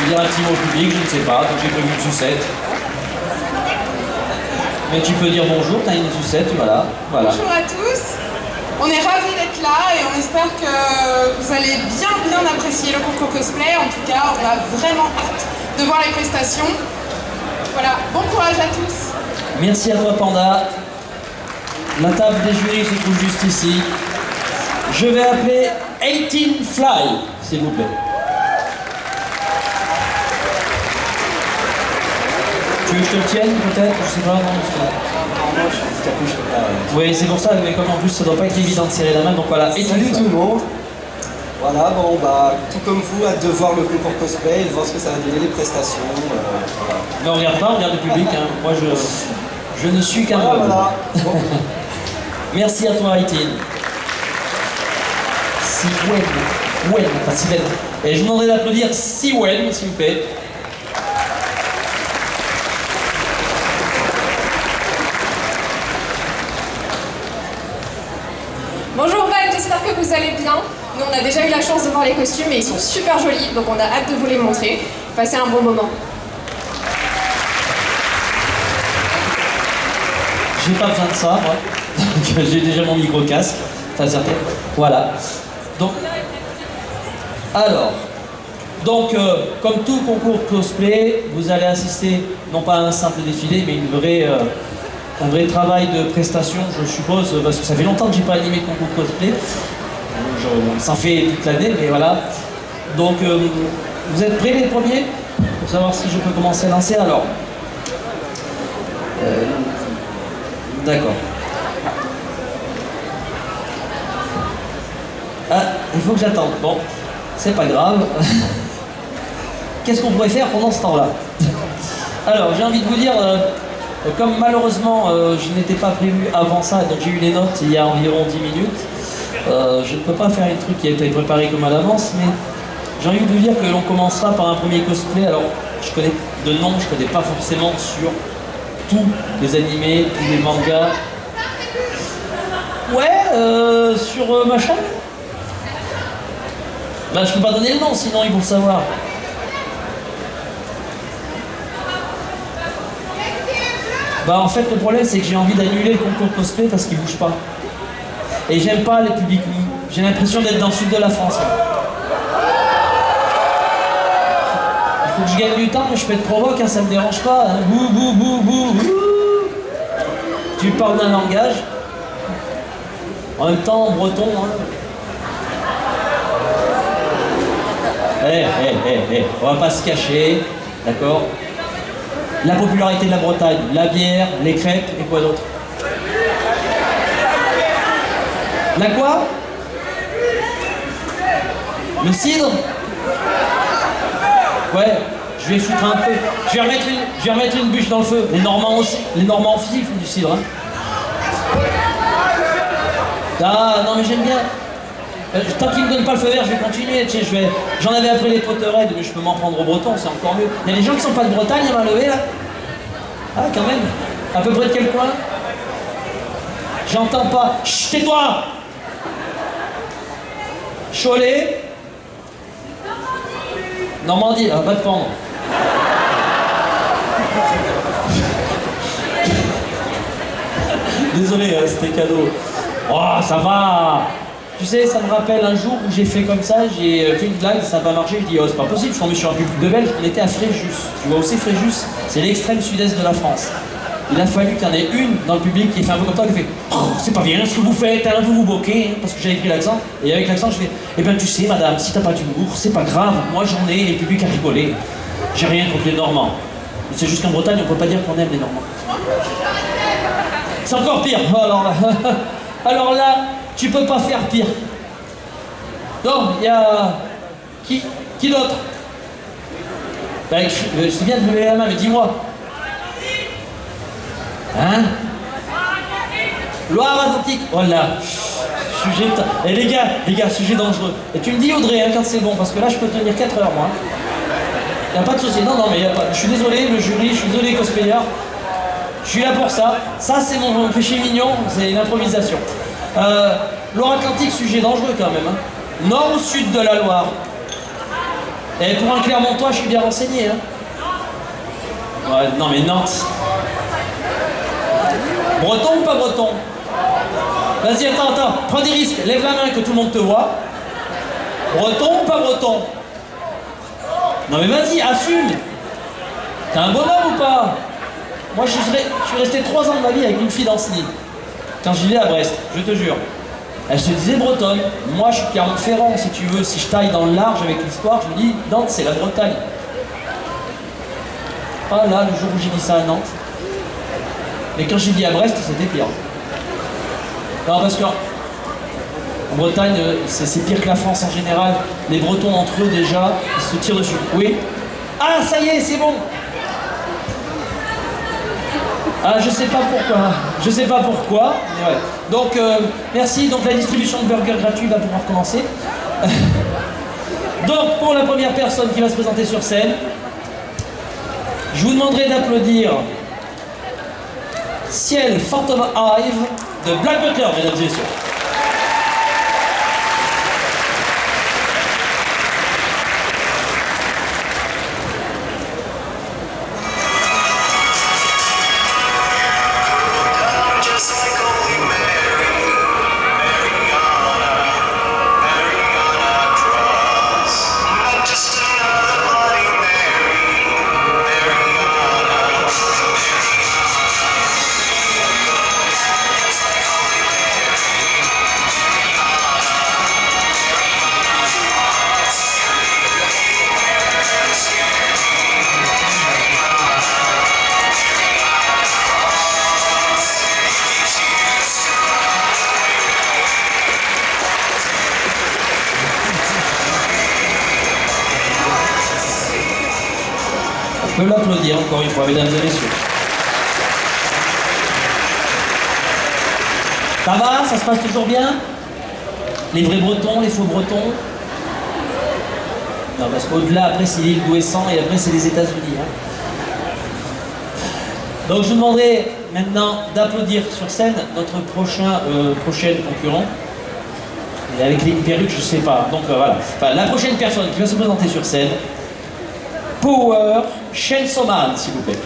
dire un petit mot au public, je ne sais pas, donc j'ai prévu une sucette. Mais tu peux dire bonjour, t'as une sucette, voilà. Bonjour à tous. On est ravis d'être là et on espère que vous allez bien apprécier le concours cosplay. En tout cas, on a vraiment hâte de voir les prestations. Voilà, bon courage à tous. Merci à toi Panda. La table des jurys se trouve juste ici. Je vais appeler 18 Fly, s'il vous plaît. Tu veux que je te le tienne peut-être? Je sais pas, non, parce que... Oui, c'est pour ça, mais comme en plus ça doit pas être évident de serrer la main, donc voilà. Salut tout le monde. Voilà, bon bah, tout comme vous, hâte de voir le concours cosplay et de voir ce que ça va donner, les prestations. Voilà. Mais on regarde pas, on regarde le public, hein. Moi je ne suis qu'un homme. Voilà. Bon. Merci à toi, Haïtine. Siwen, pas Siwen. Et je vous demanderai d'applaudir Siwen, s'il vous plaît. Bonjour Val, j'espère que vous allez bien. Nous on a déjà eu la chance de voir les costumes et ils sont super jolis, donc on a hâte de vous les montrer. Passez un bon moment. J'ai pas besoin de ça, moi. J'ai déjà mon micro-casque. Enfin, certain. Voilà. Donc, alors, comme tout concours cosplay, vous allez assister non pas à un simple défilé, mais un vrai travail de prestation, je suppose, parce que ça fait longtemps que j'ai pas animé de concours cosplay. Ça fait toute l'année, mais voilà. Donc, vous êtes prêts les premiers? Pour savoir si je peux commencer à lancer, alors. D'accord. Ah, il faut que j'attende. Bon, c'est pas grave. Qu'est-ce qu'on pourrait faire pendant ce temps-là? Alors, j'ai envie de vous dire, comme malheureusement je n'étais pas prévu avant ça, donc j'ai eu les notes il y a environ 10 minutes, je ne peux pas faire un truc qui a été préparé comme à l'avance, mais j'ai envie de vous dire que l'on commencera par un premier cosplay. Alors, je connais de nom, je connais pas forcément sur tous les animés, tous les mangas. Ouais, sur ma chaîne. Bah, je peux pas donner le nom, sinon ils vont le savoir. Bah, en fait, le problème, c'est que j'ai envie d'annuler le concours cosplay parce qu'il bouge pas. Et j'aime pas les publics mous. J'ai l'impression d'être dans le sud de la France. Il faut que je gagne du temps, mais je peux être provoque, hein, ça me dérange pas. Hein. Bouh, bouh, bouh, bouh, bouh. Tu parles d'un langage. En même temps, en breton. Hein. On va pas se cacher, d'accord? La popularité de la Bretagne, la bière, les crêpes et quoi d'autre? La quoi? Le cidre? Ouais, je vais foutre un peu. Je vais remettre une bûche dans le feu. Les Normands aussi. Les Normands aussi font du cidre. Hein. Ah non mais j'aime bien. Tant qu'ils ne me donnent pas le feu vert, je vais continuer. Tu sais, j'en avais appris les Potterheads, mais je peux m'en prendre au breton, c'est encore mieux. Il y a des gens qui sont pas de Bretagne à main levée là? Ah quand même. À peu près de quel coin? J'entends pas. Chut, tais-toi! Cholet. Normandie, va te pendre. Désolé, c'était cadeau. Oh, ça va! Tu sais, ça me rappelle un jour où j'ai fait comme ça, j'ai fait une blague, ça n'a pas marché, je dis oh c'est pas possible, je suis tombé sur un public de Belges, on était à Fréjus. Tu vois où c'est Fréjus? C'est l'extrême sud-est de la France. Il a fallu qu'il y en ait une dans le public qui fait un peu comme toi, qui fait oh, c'est pas bien ce que vous faites, hein, vous vous moquez, hein, parce que j'avais pris l'accent. Et avec l'accent, je fais eh ben tu sais madame, si t'as pas d'humour, c'est pas grave, moi j'en ai, et le public a rigolé. J'ai rien contre les Normands. C'est juste qu'en Bretagne, on peut pas dire qu'on aime les Normands. C'est encore pire, alors là. Alors là, tu peux pas faire pire. Donc, il y a... Qui d'autre? Ben, c'est bien de lever la main, mais dis-moi. Hein? Loire-Atlantique. Voilà. Sujet... Et les gars, sujet dangereux. Et tu me dis Audrey, hein, quand c'est bon, parce que là, je peux tenir 4 heures, moi. Y a pas de souci. Non, mais y a pas... Je suis désolé, le jury, je suis désolé, cosplayer. Je suis là pour ça. Ça, c'est mon péché mignon, c'est l'improvisation. Loire-Atlantique, sujet dangereux quand même. Hein. Nord ou sud de la Loire? Et pour un Clermontois, je suis bien renseigné. Hein. Ouais, non mais Nantes. Breton ou pas breton? Vas-y, attends, prends des risques, lève la main que tout le monde te voit. Breton ou pas breton? Non mais vas-y, assume. T'es un bonhomme ou pas? Moi je suis resté 3 ans de ma vie avec une fille d'Ancenis. Quand j'y vais à Brest, je te jure. Elle se disait bretonne. Moi je suis Clermont-Ferrand, si tu veux. Si je taille dans le large avec l'histoire, je me dis Nantes c'est la Bretagne. Ah là, le jour où j'ai dit ça à Nantes. Mais quand j'ai dit à Brest, c'était pire. Non parce que en Bretagne, c'est pire que la France en général. Les Bretons entre eux déjà, ils se tirent dessus. Oui. Ah ça y est, c'est bon. Ah, je sais pas pourquoi, mais ouais. Donc, merci. Donc, la distribution de burgers gratuits va pouvoir commencer. Donc, pour la première personne qui va se présenter sur scène, je vous demanderai d'applaudir Ciel Phantom Hive de Black Butler, mesdames et messieurs. On peut l'applaudir encore une fois, mesdames et messieurs. Ça va? Ça se passe toujours bien? Les vrais Bretons, les faux Bretons? Non, parce qu'au-delà, après, c'est l'île d'Ouessant et après, c'est les États-Unis. Hein. Donc, je vous demanderai maintenant d'applaudir sur scène notre prochaine concurrent. Et avec les perruques, je sais pas. Donc, voilà. Enfin, la prochaine personne qui va se présenter sur scène, Power Chainsaw Man, s'il vous plaît.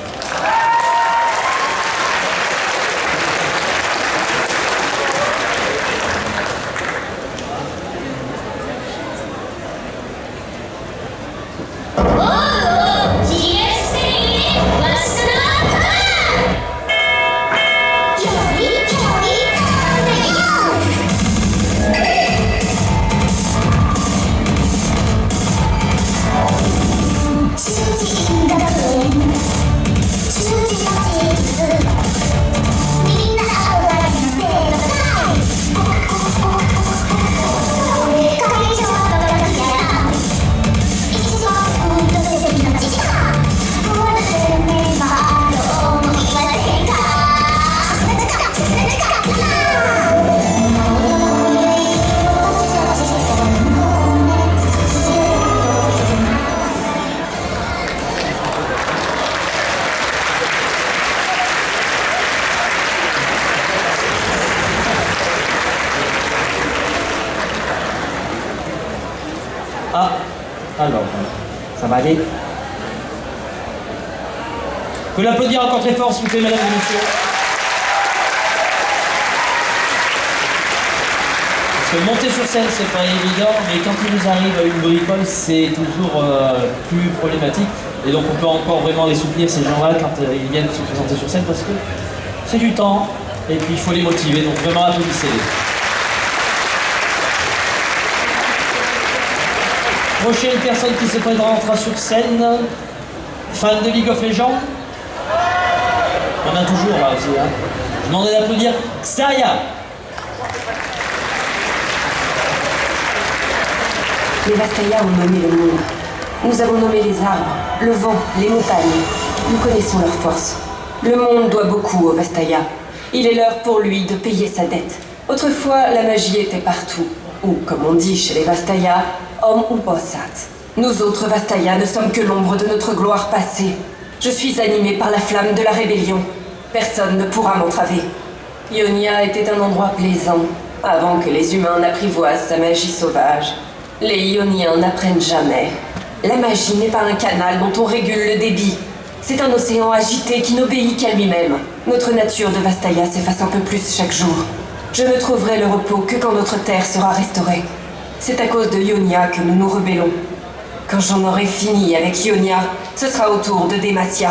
Ah, alors, ça va aller. On peut l'applaudir encore très fort, s'il vous plaît, mesdames et messieurs. Parce que monter sur scène, c'est pas évident, mais quand il nous arrive une bricole, c'est toujours plus problématique. Et donc on peut encore vraiment les soutenir, ces gens-là, quand ils viennent se présenter sur scène, parce que c'est du temps, et puis il faut les motiver, donc vraiment applaudissez-les. Prochaine personne qui se présentera sur scène, fan de League of Legends. On a toujours là aussi. Hein. Je demanderai d'applaudir Xayah. Les Vastaya ont nommé le monde. Nous avons nommé les arbres, le vent, les montagnes. Nous connaissons leurs forces. Le monde doit beaucoup aux Vastaya. Il est l'heure pour lui de payer sa dette. Autrefois, la magie était partout. Ou, comme on dit chez les Vastaya, homme ou bossat. Nous autres Vastaya ne sommes que l'ombre de notre gloire passée. Je suis animée par la flamme de la rébellion. Personne ne pourra m'entraver. Ionia était un endroit plaisant, avant que les humains n'apprivoisent sa magie sauvage. Les Ioniens n'apprennent jamais. La magie n'est pas un canal dont on régule le débit. C'est un océan agité qui n'obéit qu'à lui-même. Notre nature de Vastaya s'efface un peu plus chaque jour. Je ne trouverai le repos que quand notre terre sera restaurée. C'est à cause de Ionia que nous nous rebellons. Quand j'en aurai fini avec Ionia, ce sera au tour de Demacia.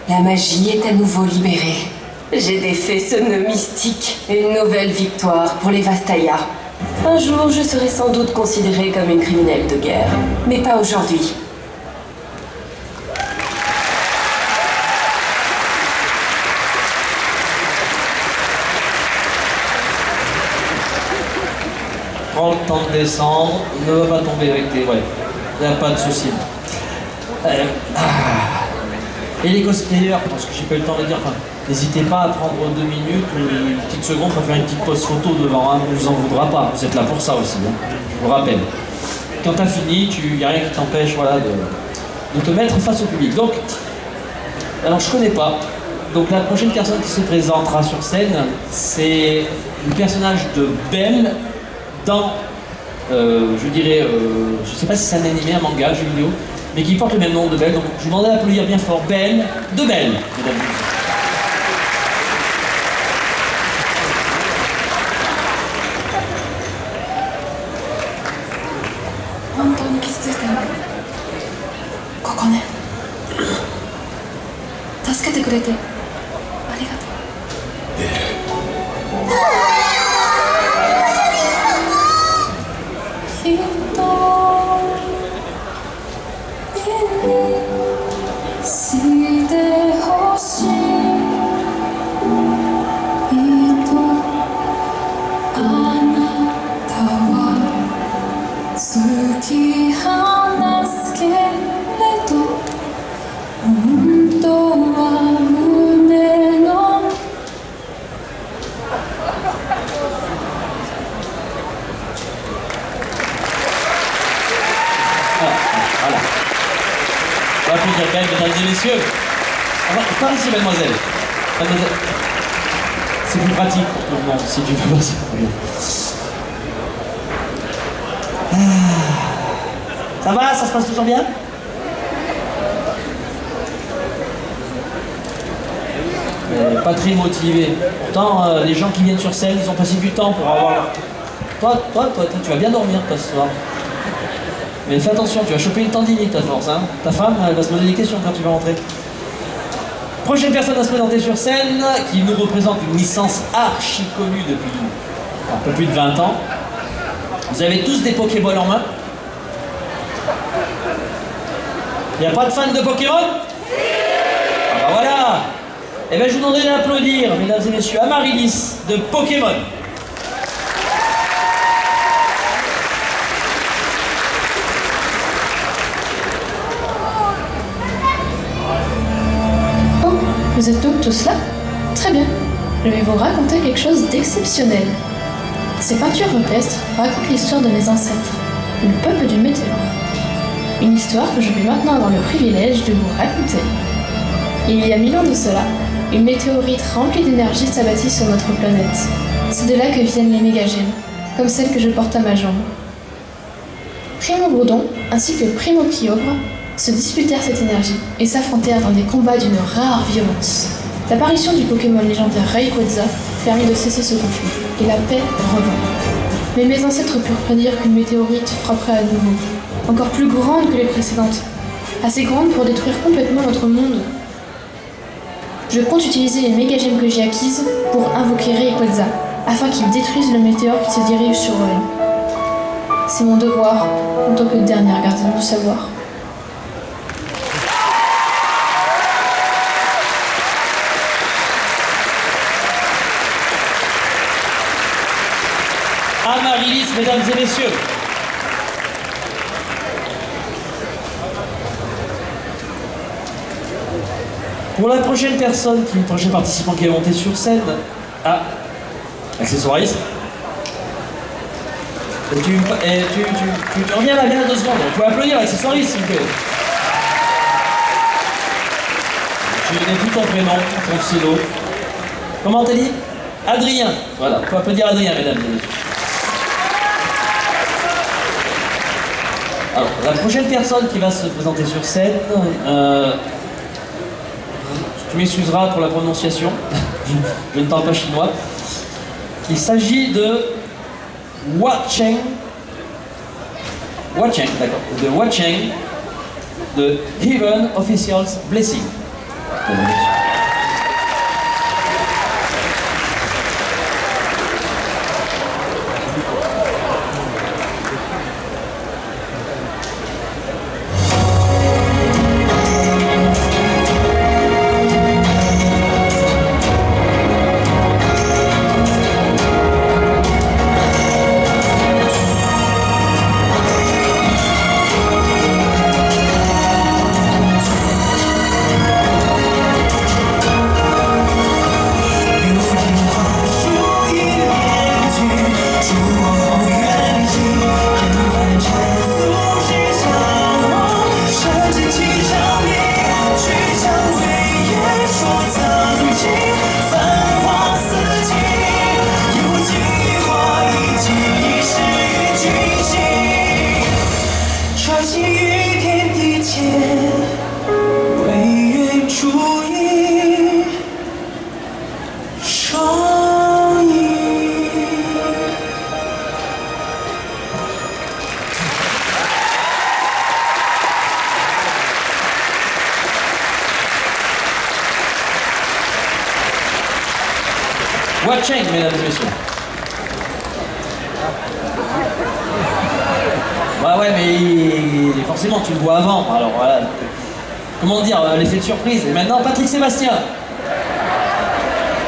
La magie est à nouveau libérée. J'ai défait ce nœud mystique. Une nouvelle victoire pour les Vastaya. Un jour, je serai sans doute considérée comme une criminelle de guerre. Mais pas aujourd'hui. Prends le temps de descendre, ne va pas tomber avec tes... Ouais, il n'y a pas de souci. Et les cosplayers, parce que j'ai pas eu le temps de dire, enfin, n'hésitez pas à prendre 2 minutes ou une petite seconde pour faire une petite pause photo devant, hein, on ne vous en voudra pas, vous êtes là pour ça aussi, hein, je vous rappelle. Quand tu as fini, il n'y a rien qui t'empêche voilà, de te mettre face au public. Donc, alors je connais pas, donc la prochaine personne qui se présentera sur scène, c'est le personnage de Belle dans, je dirais, je sais pas si c'est un animé, un manga, un jeu vidéo, mais qui porte le même nom de Belle. Donc je vous demandais d'applaudir bien fort Belle de Belle, mesdames et messieurs. Voilà. On va applaudir Belle, mesdames et messieurs. Par ici, mademoiselle. Mademoiselle. C'est plus pratique pour tout le monde, si tu veux passer. Ça va? Ça se passe toujours bien? Pas très motivé. Pourtant, les gens qui viennent sur scène, ils ont passé du temps pour avoir... Toi, tu vas bien dormir, toi, ce soir. Mais fais attention, tu vas choper une tendinite à force, hein. Ta femme, elle va se poser des questions quand tu vas rentrer. Prochaine personne à se présenter sur scène, qui nous représente une licence archi connue depuis un peu plus de 20 ans. Vous avez tous des Pokéballs en main? Il n'y a pas de fans de Pokémon? Ah bah voilà. Eh bien je vous demanderai d'applaudir, mesdames et messieurs, Amaryllis de Pokémon. Vous êtes donc tous là? Très bien. Je vais vous raconter quelque chose d'exceptionnel. Ces peintures rupestres racontent l'histoire de mes ancêtres, le peuple du météore. Une histoire que je vais maintenant avoir le privilège de vous raconter. Il y a 1000 ans de cela, une météorite remplie d'énergie s'abattit sur notre planète. C'est de là que viennent les mégagemmes, comme celle que je porte à ma jambe. Primo Bourdon, ainsi que Primo Kyogre, se disputèrent cette énergie et s'affrontèrent dans des combats d'une rare violence. L'apparition du Pokémon légendaire Rayquaza permit de cesser ce conflit, et la paix revint. Mais mes ancêtres purent prédire qu'une météorite frapperait à nouveau, encore plus grande que les précédentes, assez grande pour détruire complètement notre monde. Je compte utiliser les mégagemmes que j'ai acquises pour invoquer Rayquaza, afin qu'il détruise le météore qui se dirige sur eux. C'est mon devoir, en tant que dernière gardienne du savoir. Amaryllis, mesdames et messieurs. Pour la prochaine personne, le prochain participant qui est monté sur scène, accessoiriste. Tu reviens là, bien 2 secondes. Vous pouvez applaudir l'accessoiriste, s'il vous plaît. Tu n'es plus ton prénom, ton pseudo. Comment t'as dit? Adrien. Voilà, on peut applaudir Adrien, mesdames et messieurs. Alors, la prochaine personne qui va se présenter sur scène, tu m'excuseras pour la prononciation, je ne parle pas chinois. Il s'agit de Hua Cheng, de Hua Cheng, de Heaven Officials Blessing. Hua Cheng, mesdames et messieurs. Ouais, mais forcément tu le vois avant, alors voilà. Comment dire, l'effet de surprise. Et maintenant, Patrick Sébastien.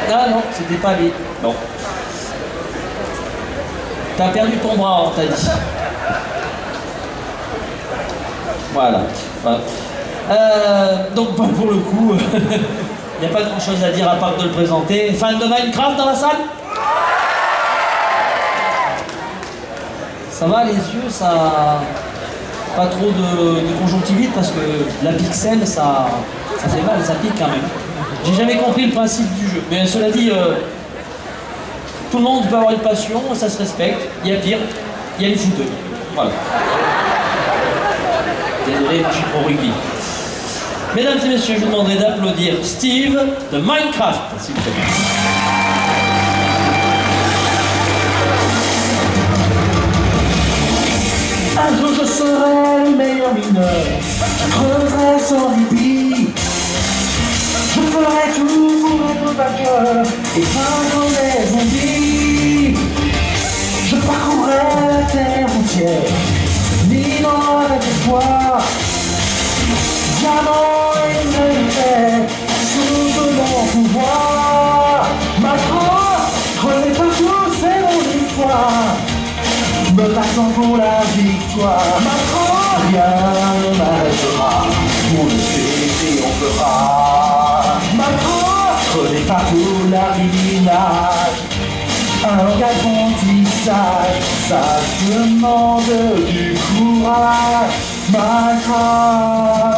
Ah non, c'était pas lui. Bon. T'as perdu ton bras, on t'a dit. Voilà. Donc, pour le coup, il n'y a pas grand chose à dire à part de le présenter. Fan de Minecraft dans la salle? Ça va, les yeux, ça... Pas trop de conjonctivite parce que la pixel, ça fait mal, ça pique quand même. J'ai jamais compris le principe du jeu. Mais cela dit, tout le monde peut avoir une passion, ça se respecte. Il y a pire, il y a les footeux. Voilà. Désolé, moi je suis pro rugby. Mesdames et messieurs, je vous demanderai d'applaudir Steve de Minecraft, s'il vous plaît. Un jour je serai le meilleur mineur, je creuserai sans répit. Je ferai tout pour être vainqueur et vaincre les zombies. Je parcourrai la terre entière, vivant avec espoir. Diamant et lumière, sous mon pouvoir. Macron, prenez partout, c'est mon victoire. Me battons pour la victoire. Macron, rien ne m'arrêtera. Pour le fait triomphera. Macron, prenez partout l'arrivage. Un apprentissage, ça demande du courage. Macron,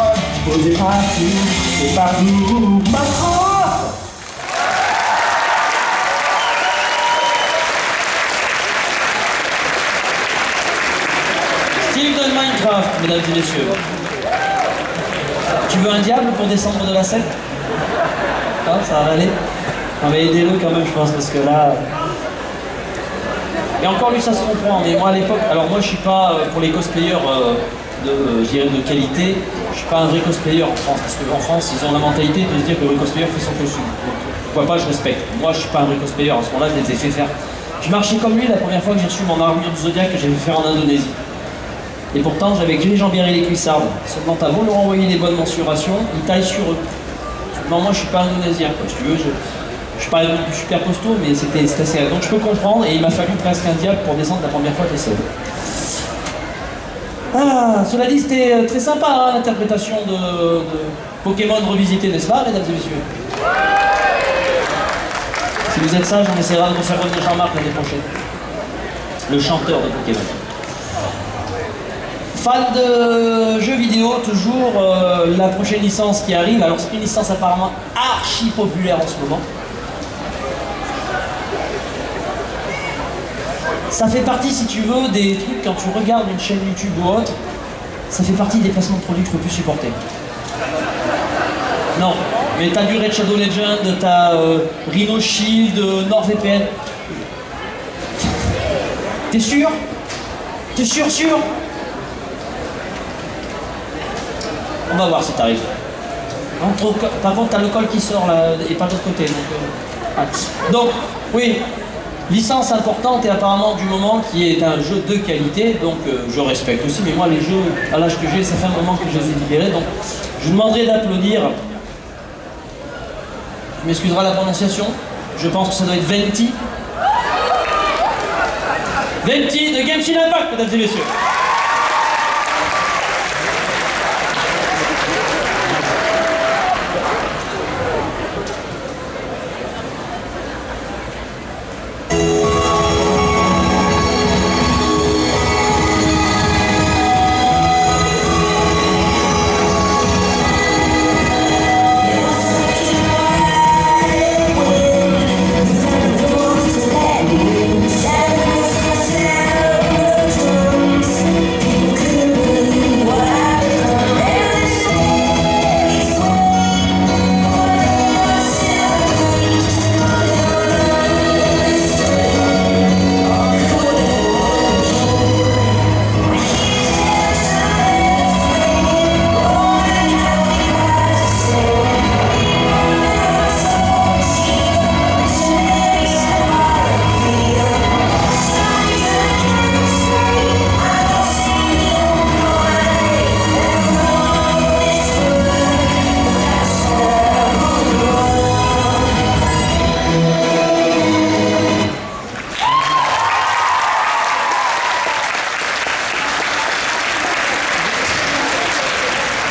posez partout et partout. Macron. Steve de Minecraft, mesdames et messieurs. Tu veux un diable pour descendre de la scène? Ah, ça va aller. Non mais aidez-le quand même, je pense, parce que là... Et encore lui, ça se comprend, mais moi à l'époque... Alors moi je suis pas, pour les cosplayers de qualité, je suis pas un vrai cosplayer en France, parce qu'en France, ils ont la mentalité de se dire que le vrai cosplayer fait son costume. Donc, pourquoi pas, je respecte. Moi je suis pas un vrai cosplayer, à ce moment-là, je les ai fait faire. Je marchais comme lui la première fois que j'ai reçu mon armure du Zodiac que j'ai fait faire en Indonésie. Et pourtant, j'avais que les jambes et les cuissardes. Seulement, t'as beau leur envoyer des bonnes mensurations, ils taillent sur eux. Non, moi, je suis pas indonésien, quoi. Si tu veux, je suis pas super costaud, mais c'était assez... Donc, je peux comprendre, et il m'a fallu presque un diable pour descendre la première fois que j'essaie. Ah, cela dit, c'était très sympa, hein, l'interprétation de Pokémon revisité, n'est-ce pas, mesdames et messieurs? Si vous êtes sages, on essaiera de refaire revenir Jean-Marc l'année prochaine. Le chanteur de Pokémon. Fan de jeux vidéo, toujours la prochaine licence qui arrive. Alors c'est une licence apparemment archi populaire en ce moment. Ça fait partie, si tu veux, des trucs quand tu regardes une chaîne YouTube ou autre, ça fait partie des placements de produits que je peux plus supporter. Non, mais t'as du Red Shadow Legend, t'as Rhino Shield, NordVPN. T'es sûr? T'es sûr? On va voir si t'arrives. Par contre, t'as le col qui sort là, et pas de l'autre côté. Donc, oui, licence importante et apparemment du moment qui est un jeu de qualité, donc je respecte aussi, mais moi les jeux, à l'âge que j'ai, ça fait un moment que je les ai libérés, donc je vous demanderai d'applaudir. Je m'excuserai la prononciation, je pense que ça doit être Venti. Venti de Genshin Impact, mesdames et messieurs.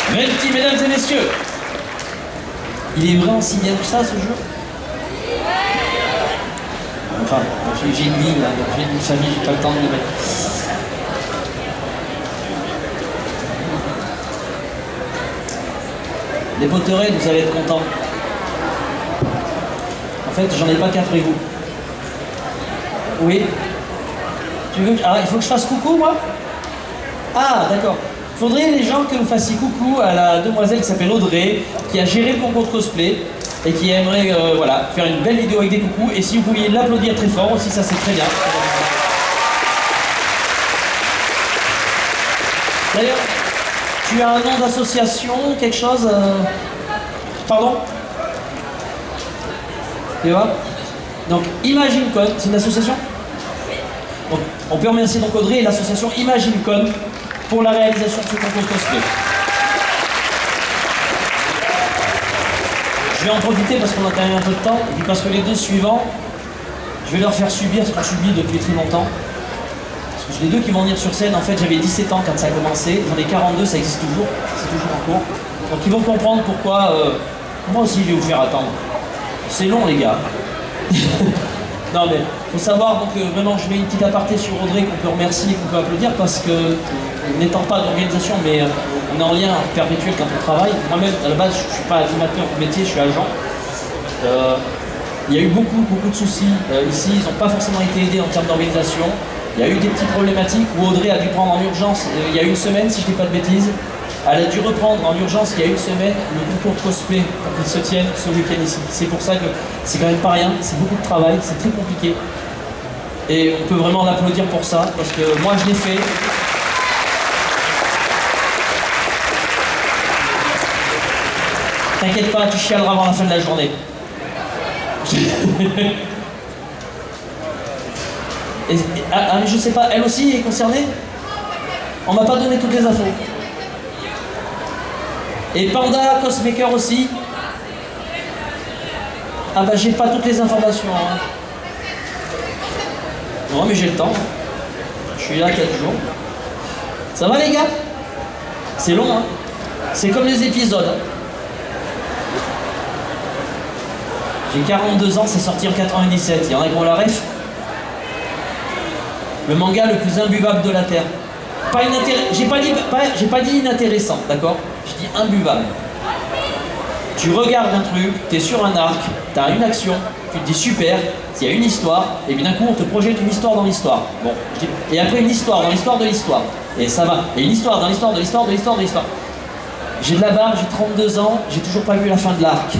Venti, mesdames et messieurs. Il est vraiment si bien que ça, ce jeu? Enfin, j'ai une vie, là, j'ai une famille, j'ai pas le temps de le mettre. Les Potterheads, vous allez être contents. En fait, j'en ai pas qu'un après vous. Oui. Tu veux que... Ah, il faut que je fasse coucou, moi? Ah, d'accord. Faudrait les gens que vous fassiez coucou à la demoiselle qui s'appelle Audrey, qui a géré le concours de cosplay et qui aimerait voilà, faire une belle vidéo avec des coucous. Et si vous pouviez l'applaudir très fort aussi, ça c'est très bien. D'ailleurs, tu as un nom d'association, quelque chose Pardon? Tu vois? Donc ImagineCon, c'est une association? Donc, on peut remercier donc Audrey et l'association ImagineCon pour la réalisation de ce concours cosplay. Je vais en profiter parce qu'on a quand même un peu de temps, et puis parce que les deux suivants, je vais leur faire subir ce qu'on subit depuis très longtemps. Parce que j'ai les deux qui vont venir sur scène, en fait j'avais 17 ans quand ça a commencé, j'en ai 42, ça existe toujours, c'est toujours en cours. Donc ils vont comprendre pourquoi, moi aussi je vais vous faire attendre. C'est long les gars. Non mais, faut savoir, donc vraiment je mets une petite aparté sur Audrey qu'on peut remercier, qu'on peut applaudir parce que, n'étant pas d'organisation, mais on est en lien perpétuel quand on travaille. Moi-même, à la base, je ne suis pas animateur de métier, je suis agent. Il y a eu beaucoup de soucis ici, ils n'ont pas forcément été aidés en termes d'organisation. Il y a eu des petites problématiques où Audrey a dû prendre en urgence, il y a une semaine, si je ne dis pas de bêtises, elle a dû reprendre en urgence, il y a une semaine, le concours de cosplay pour qu'il se tienne ce week-end ici. C'est pour ça que c'est quand même pas rien, c'est beaucoup de travail, c'est très compliqué. Et on peut vraiment l'applaudir pour ça, parce que moi je l'ai fait. T'inquiète pas, tu chialeras avant la fin de la journée. Mais je sais pas, elle aussi est concernée? On m'a pas donné toutes les infos. Et Panda, Cosmaker aussi? Ah bah j'ai pas toutes les informations. Hein. Non mais j'ai le temps. Je suis là 4 jours. Ça va les gars? C'est long hein? C'est comme les épisodes. Hein. J'ai 42 ans, c'est sorti en 97. Il y en a qui ont la ref. Le manga le plus imbuvable de la Terre. Pas j'ai pas dit inintéressant, d'accord? Je dis imbuvable. Tu regardes un truc, t'es sur un arc, tu as une action, tu te dis super, il y a une histoire, et puis d'un coup on te projette une histoire dans l'histoire. Bon, et après une histoire dans l'histoire de l'histoire. Et ça va. Et une histoire dans l'histoire de l'histoire de l'histoire de l'histoire. J'ai de la barbe, j'ai 32 ans, j'ai toujours pas vu la fin de l'arc.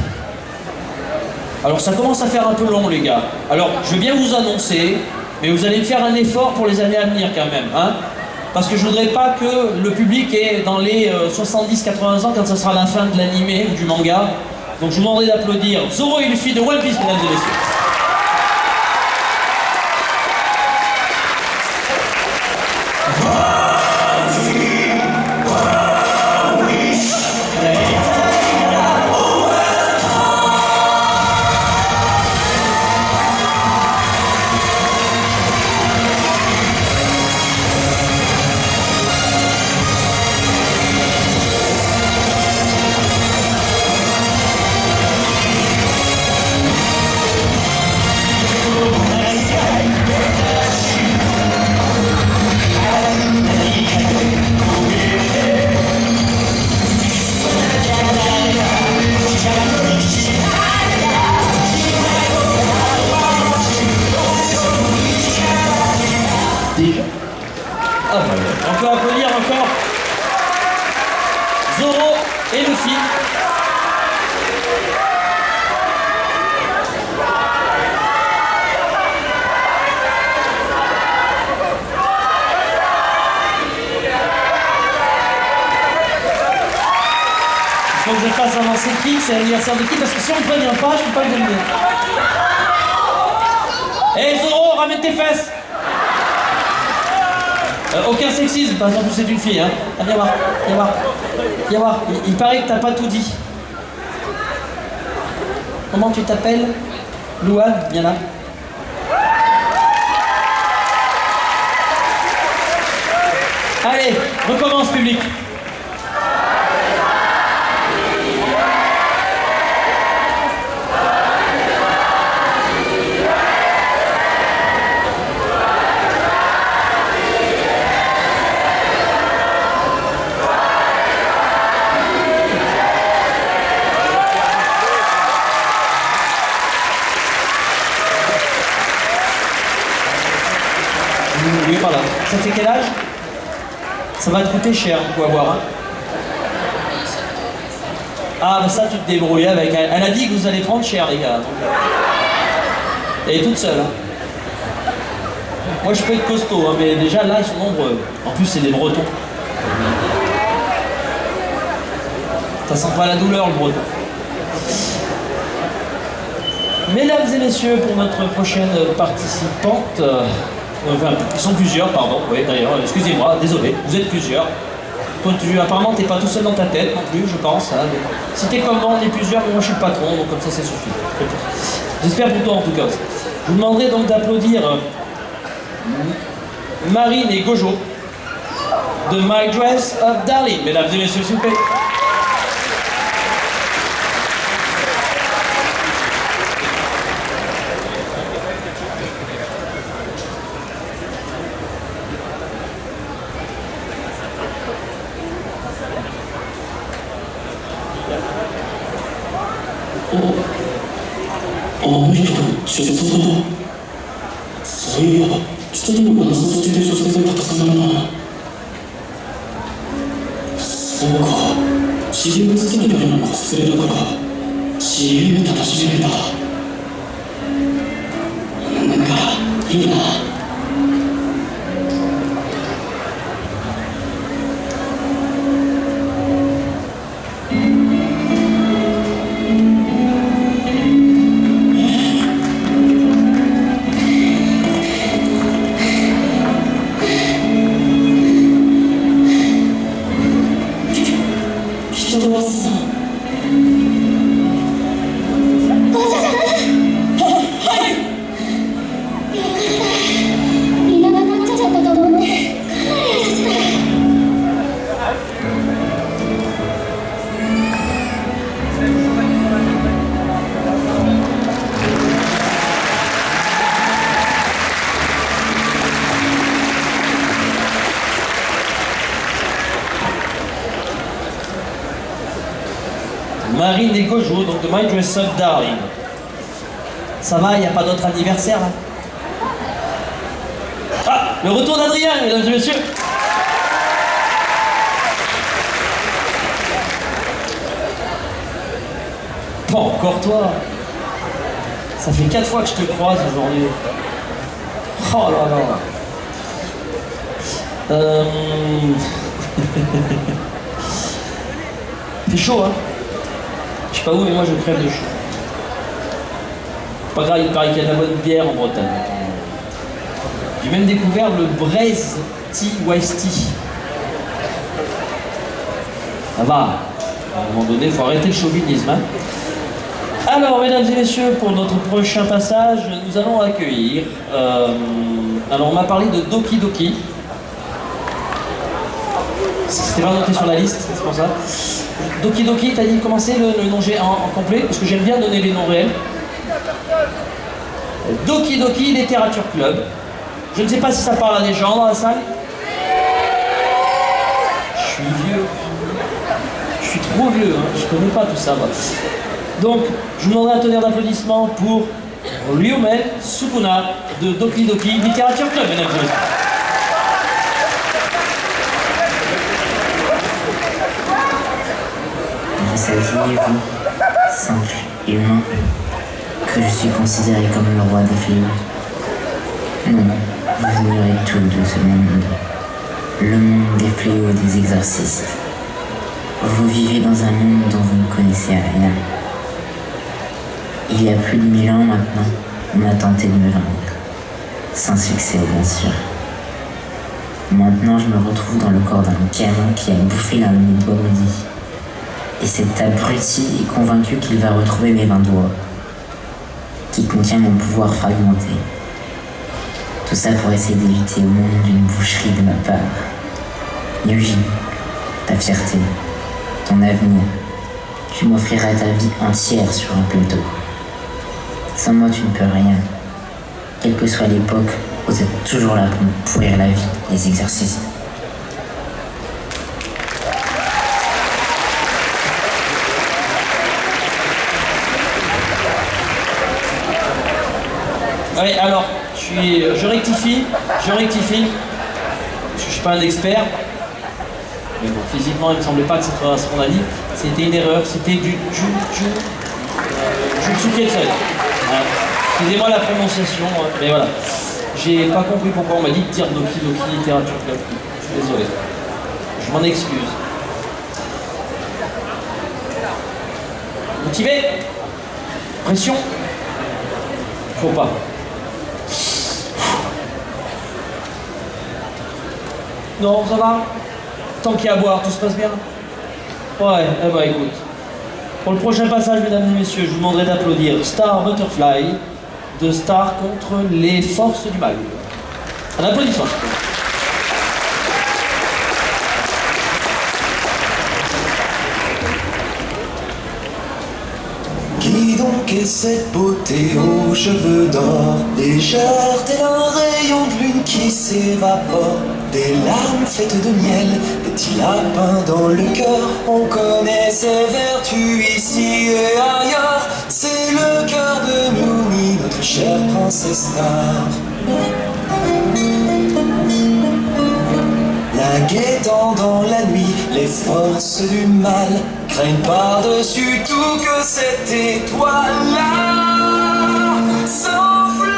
Alors ça commence à faire un peu long les gars. Alors je veux bien vous annoncer, mais vous allez me faire un effort pour les années à venir quand même, hein. Parce que je voudrais pas que le public est dans les 70-80 ans quand ça sera la fin de l'animé ou du manga. Donc je vous demanderai d'applaudir Zoro et Luffy de One Piece, mesdames et messieurs. On peut applaudir encore Zoro et Luffy. Il faut que je fasse avancer qui? C'est l'anniversaire de qui? Parce que si on ne prévient pas, je ne peux pas le donner. Hé Zoro, ramène tes fesses! Aucun sexisme, par exemple, c'est une fille, hein. Ah, viens voir, viens voir, viens voir. Il paraît que t'as pas tout dit. Comment tu t'appelles? Louane, viens là. Allez, recommence public. Oui, voilà. Ça fait quel âge? Ça va te coûter cher, on peut avoir. Hein. Ah, mais ça, tu te débrouilles avec elle. Elle a dit que vous allez prendre cher, les gars. Elle est toute seule. Hein. Moi, je peux être costaud, hein, mais déjà, là, ils sont nombreux. En plus, c'est des Bretons. Ça sent pas la douleur, le Breton. Mesdames et messieurs, pour notre prochaine participante... Enfin, ils sont plusieurs, pardon, oui d'ailleurs, excusez-moi, désolé, vous êtes plusieurs. Toi, apparemment, t'es pas tout seul dans ta tête non plus, je pense. Hein. Si t'es comme moi, on est plusieurs, mais moi je suis le patron, donc comme ça suffit. J'espère pour toi en tout cas. Je vous demanderai donc d'applaudir Marine et Gojo de My Dress Up Darling. Mesdames et messieurs, s'il vous plaît. Marine et Gojo, donc de My Dress Up Darling. Ça va, il n'y a pas d'autre anniversaire là? Ah, le retour d'Adrien, mesdames et messieurs. Pas encore toi. Ça fait 4 fois que je te croise aujourd'hui. Oh là là. Il fait chaud, hein. Je sais pas où, mais moi je crève de chaud. Pas grave, il paraît qu'il y a de la bonne bière en Bretagne. J'ai même découvert le Braise Tea West Tea. Ça va. À un moment donné, il faut arrêter le chauvinisme. Hein. Alors, mesdames et messieurs, pour notre prochain passage, nous allons accueillir... alors, on m'a parlé de Doki Doki. C'était pas noté sur la liste, c'est pour ça. Doki Doki, t'as dit commencer le nom en complet, parce que j'aime bien donner les noms réels. Doki Doki Littérature Club. Je ne sais pas si ça parle à des gens dans la salle. Je suis vieux. Je suis trop vieux, hein. Je connais pas tout ça. Moi. Donc, je vous demanderai un tonnerre d'applaudissements pour Ryumen Sukuna de Doki Doki Littérature Club, mesdames et messieurs. Vous saviez-vous, simple et humain, que je suis considéré comme le roi des fléaux? Non, vous ignorez tout de ce monde. Le monde des fléaux et des exorcistes. Vous vivez dans un monde dont vous ne connaissez rien. Il y a plus de 1000 ans maintenant, on a tenté de me vaincre. Sans succès, bien sûr. Maintenant, je me retrouve dans le corps d'un gamin qui a bouffé l'un de mes doigts maudits. Et cet abruti est convaincu qu'il va retrouver mes 20 doigts, qui contient mon pouvoir fragmenté. Tout ça pour essayer d'éviter au monde une boucherie de ma part. Yuji, ta fierté, ton avenir, tu m'offriras ta vie entière sur un plateau. Sans moi, tu ne peux rien. Quelle que soit l'époque, vous êtes toujours là pour me pourrir la vie, les exorcistes. Oui, alors, je rectifie, parce que je suis pas un expert, mais bon, physiquement, il me semblait pas que c'était ce qu'on a dit, c'était une erreur, c'était du Jutsu Kaisen. Voilà. Excusez-moi la prononciation, mais voilà. J'ai pas compris pourquoi on m'a dit de dire Doki Doki Littérature Club. Je suis désolé. Je m'en excuse. Motivé? Pression? Faut pas. Non, ça va? Tant qu'il y a à boire, tout se passe bien? Ouais, eh ben écoute. Pour le prochain passage, mesdames et messieurs, je vous demanderai d'applaudir Star Butterfly de Star contre les forces du mal. Un applaudissement. Qui donc est cette beauté aux cheveux d'or, légère tel un rayon de lune qui s'évapore? Des larmes faites de miel, petits lapins dans le cœur. On connaît ses vertus ici et ailleurs. C'est le cœur de Muni, notre chère princesse Star. La guettant dans la nuit, les forces du mal craignent par-dessus tout que cette étoile-là s'enflamme.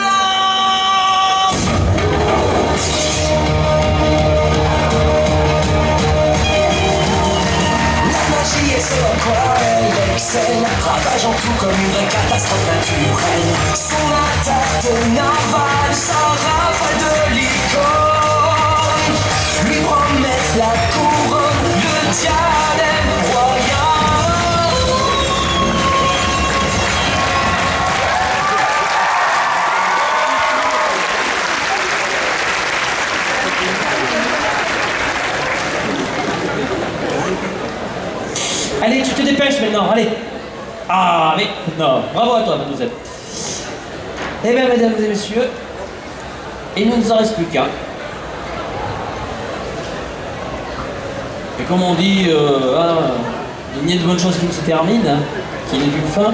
La magie est ce en quoi elle excelle, ravageant tout comme une vraie catastrophe naturelle. Son attaque de navale, sa rafale de licorne lui promettent la couronne, le diadème royal. Allez, tu te dépêches maintenant, allez. Ah, mais non, bravo à toi, mademoiselle. Eh bien, mesdames et messieurs, il ne nous en reste plus qu'un. Et comme on dit, il n'y a de bonnes choses qui ne se terminent, hein, qui n'est qu'une fin.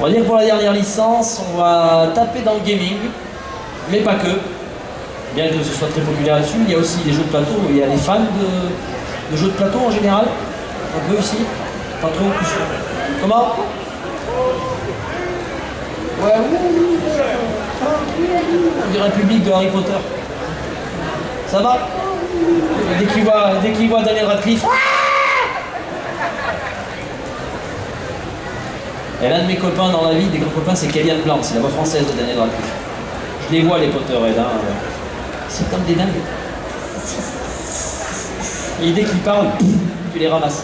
On va dire que pour la dernière licence, on va taper dans le gaming, mais pas que. Bien que ce soit très populaire là-dessus, il y a aussi des jeux de plateau, il y a des fans de jeux de plateau en général, un peu ici, pas trop. Comment? Ouais, on dirait public de Harry Potter. Ça va? Dès qu'il voit Daniel Radcliffe. Et l'un de mes copains dans la vie, des grands copains, c'est Kellyanne Blanc, c'est la voix française de Daniel Radcliffe. Je les vois les Potterheads, hein. C'est comme des dingues. Et dès qu'ils parlent, tu les ramasses.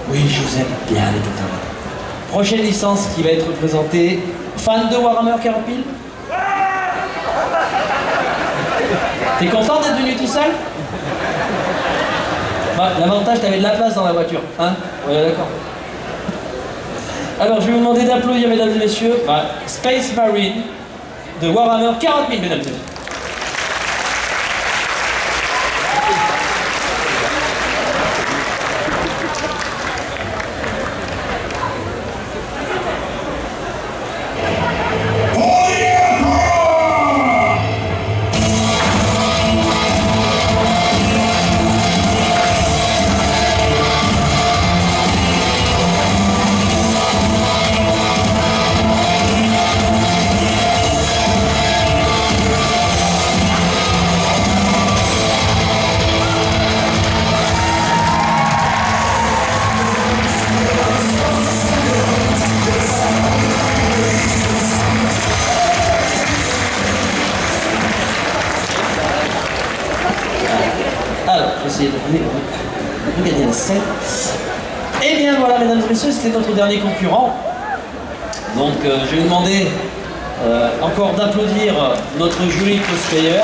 Oui, je vous aime bien les Potterheads. Prochaine licence qui va être présentée. Fan de Warhammer 40 000? T'es content d'être venu tout seul? Bah, l'avantage, t'avais de la place dans la voiture, hein? Ouais, d'accord. Alors, je vais vous demander d'applaudir, mesdames et messieurs, Space Marine de Warhammer 40 000, mesdames et messieurs. Regardez la scène. Et bien voilà, mesdames et messieurs, c'était notre dernier concurrent. Donc je vais vous demander encore d'applaudir notre jury cosplayer.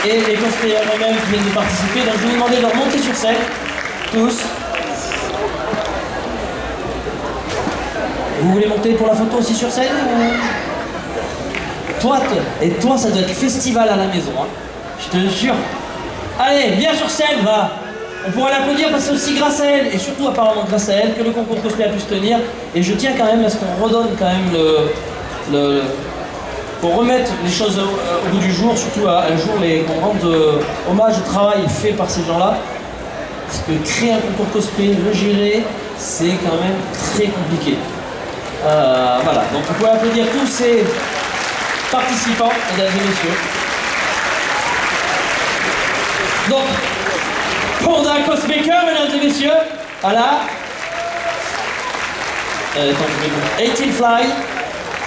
Et les cosplayers eux-mêmes qui viennent de participer. Donc je vais vous demander de remonter sur scène, tous. Vous voulez monter pour la photo aussi sur scène ou... Toi, ça doit être festival à la maison, hein. Je te jure. Allez, viens sur scène, va. On pourra l'applaudir parce que c'est aussi grâce à elle, et surtout apparemment grâce à elle, que le concours cosplay a pu se tenir. Et je tiens quand même à ce qu'on redonne quand même pour remettre les choses au bout du jour, surtout un jour qu'on rende hommage au travail fait par ces gens-là. Parce que créer un concours cosplay, le gérer, c'est quand même très compliqué. Voilà, donc vous pouvez applaudir tous ces participants, mesdames et messieurs. Donc, Panda Cosmaker, mesdames et messieurs, voilà. 18 Fly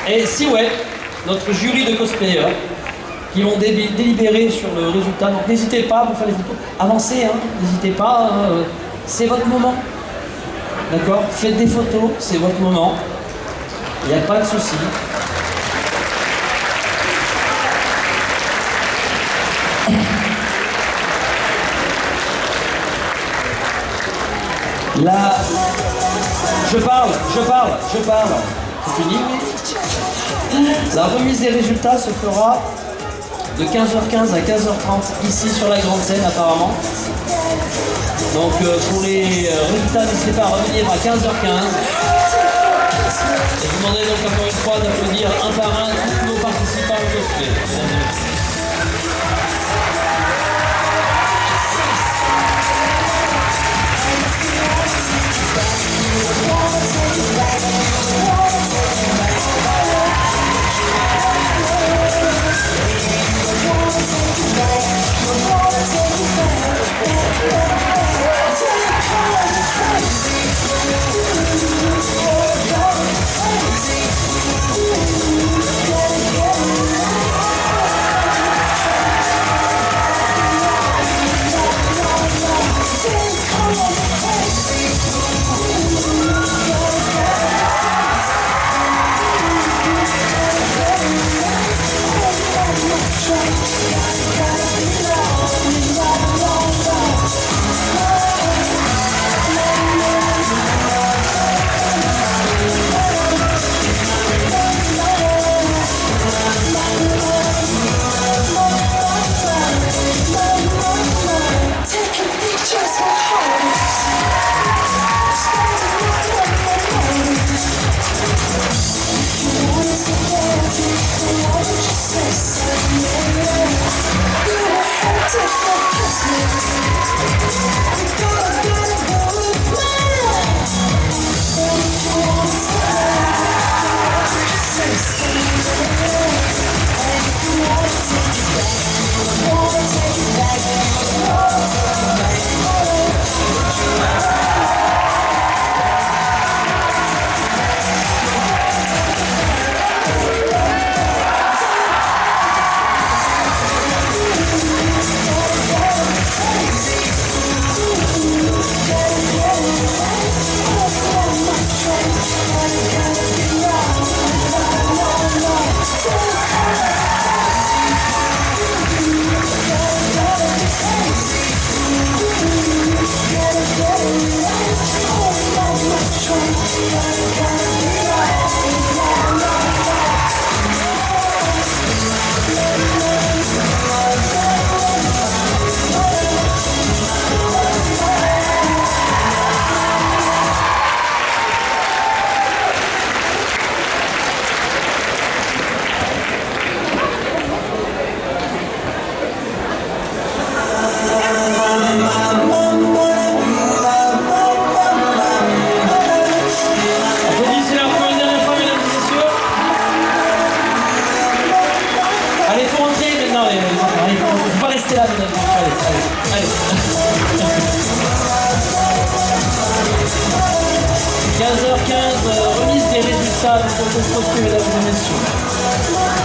et Seaway, notre jury de cosplayers, qui vont délibérer sur le résultat. Donc n'hésitez pas pour faire les photos. Avancez, hein, n'hésitez pas, c'est votre moment. D'accord? Faites des photos, c'est votre moment. Il n'y a pas de souci. Là, je parle. C'est fini. La remise des résultats se fera de 15h15 à 15h30 ici sur la grande scène apparemment. Donc pour les résultats, n'hésitez pas à revenir à 15h15. Et je vous demandais donc encore une fois d'applaudir un par un tous nos participants au cosplay. Allez. 15h15, remise des résultats du concours cosplay, mesdames et messieurs.